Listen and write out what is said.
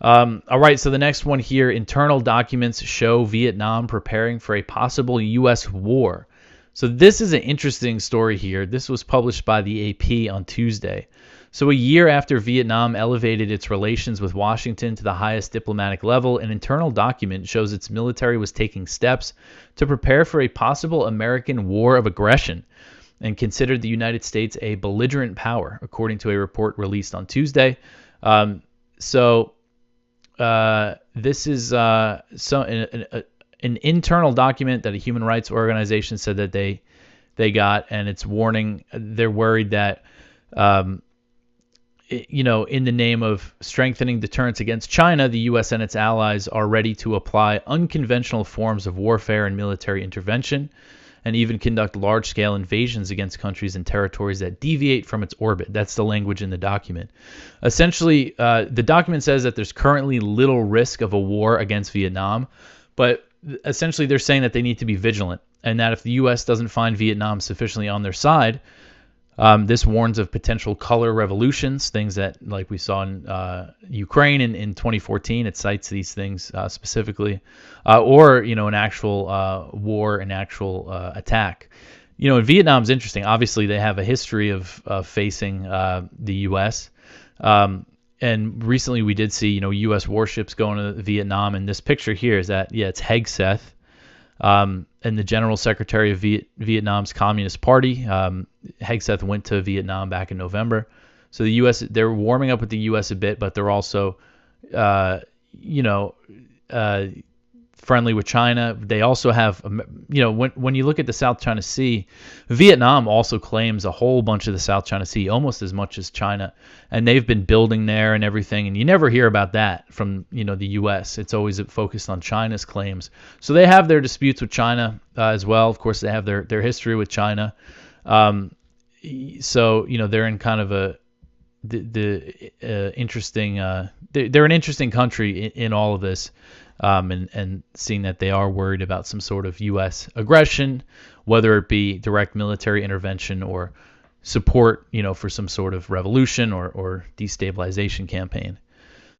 All right, so the next one here, internal documents show Vietnam preparing for a possible U.S. war. So this is an interesting story here. This was published by the AP on Tuesday. So a year after Vietnam elevated its relations with Washington to the highest diplomatic level, an internal document shows its military was taking steps to prepare for a possible American war of aggression and considered the United States a belligerent power, according to a report released on Tuesday. This is an internal document that a human rights organization said that they got, and it's warning. They're worried that, in the name of strengthening deterrence against China, the U.S. and its allies are ready to apply unconventional forms of warfare and military intervention, and even conduct large-scale invasions against countries and territories that deviate from its orbit. That's the language in the document. Essentially, the document says that there's currently little risk of a war against Vietnam, but essentially they're saying that they need to be vigilant, and that if the U.S. doesn't find Vietnam sufficiently on their side, this warns of potential color revolutions, things that, like we saw in Ukraine in 2014. It cites these things specifically, or an actual war, an actual attack. And Vietnam's interesting. Obviously, they have a history of facing the U.S. And recently we did see U.S. warships going to Vietnam. And this picture here is that it's Hegseth. And the General Secretary of Vietnam's Communist Party. Hegseth went to Vietnam back in November. So the U.S., they're warming up with the U.S. a bit, but they're also, friendly with China. They also have, when you look at the South China Sea, Vietnam also claims a whole bunch of the South China Sea, almost as much as China, and they've been building there and everything, and you never hear about that from, the U.S. It's always focused on China's claims. So they have their disputes with China as well. Of course, they have their history with China. So, they're in kind of interesting, they're an interesting country in all of this. And seeing that they are worried about some sort of U.S. aggression, whether it be direct military intervention or support, for some sort of revolution or destabilization campaign.